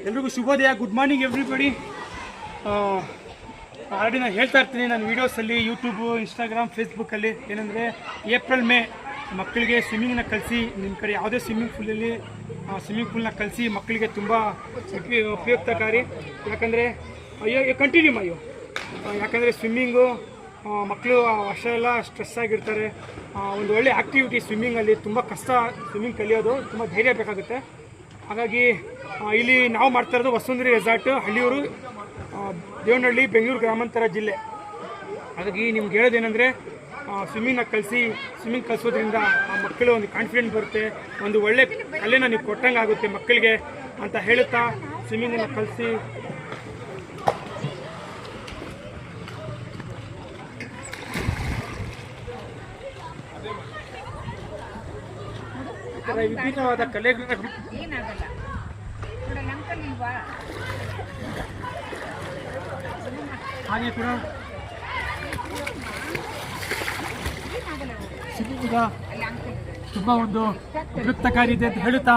ಎಲ್ರಿಗೂ ಶುಭೋದಯ. Good morning everybody. Already ನಾನು ಹೇಳ್ತಾ ಇರ್ತೀನಿ ನನ್ನ ವೀಡಿಯೋಸಲ್ಲಿ, ಯೂಟ್ಯೂಬು, ಇನ್ಸ್ಟಾಗ್ರಾಮ್, ಫೇಸ್ಬುಕ್ಕಲ್ಲಿ ಏನಂದರೆ ಏಪ್ರಿಲ್ ಮೇ ಮಕ್ಕಳಿಗೆ ಸ್ವಿಮ್ಮಿಂಗ್ನ ಕಲಿಸಿ. ನಿಮ್ಮ ಕಡೆ ಯಾವುದೇ ಸ್ವಿಮ್ಮಿಂಗ್ ಪೂಲ್ನ ಕಲಿಸಿ ಮಕ್ಕಳಿಗೆ ತುಂಬ ಉಪಯುಕ್ತಕಾರಿ. ಯಾಕಂದರೆ ಕಂಟಿನ್ಯೂ ಯಾಕಂದರೆ ಸ್ವಿಮ್ಮಿಂಗು ಮಕ್ಕಳು ವರ್ಷ ಎಲ್ಲ ಸ್ಟ್ರೆಸ್ ಆಗಿರ್ತಾರೆ. ಒಂದು ಒಳ್ಳೆ ಆ್ಯಕ್ಟಿವಿಟಿ ಸ್ವಿಮ್ಮಿಂಗಲ್ಲಿ. ತುಂಬ ಕಷ್ಟ ಸ್ವಿಮ್ಮಿಂಗ್ ಕಲಿಯೋದು, ತುಂಬ ಧೈರ್ಯ ಬೇಕಾಗುತ್ತೆ. ಹಾಗಾಗಿ ಇಲ್ಲಿ ನಾವು ಮಾಡ್ತಾ ಇರೋದು ವಸುಂಧರಿ ರೆಸಾರ್ಟ್, ಹಳ್ಳಿಯೂರು, ದೇವನಹಳ್ಳಿ, ಬೆಂಗಳೂರು ಗ್ರಾಮಾಂತರ ಜಿಲ್ಲೆ. ಹಾಗಾಗಿ ನಿಮ್ಗೆ ಹೇಳೋದೇನೆಂದರೆ ಸ್ವಿಮ್ಮಿಂಗ್ನ ಸ್ವಿಮ್ಮಿಂಗ್ ಕಲಿಸೋದ್ರಿಂದ ಆ ಮಕ್ಕಳು ಒಂದು ಕಾನ್ಫಿಡೆಂಟ್ ಬರುತ್ತೆ, ಒಂದು ಒಳ್ಳೆ ಕಲೆನ ನೀವು ಕೊಟ್ಟಂಗೆ ಆಗುತ್ತೆ ಮಕ್ಕಳಿಗೆ ಅಂತ ಹೇಳುತ್ತಾ ಸ್ವಿಮ್ಮಿಂಗನ್ನು ಕಲಿಸಿ. ವಿಭಿನ್ನವಾದ ಕಲೆಗಳನ್ನ ಹಾಗೆ ಕೂಡ ತುಂಬ ಒಂದು ಉಪಯುಕ್ತಕಾರಿ ಇದೆ ಅಂತ ಹೇಳುತ್ತಾ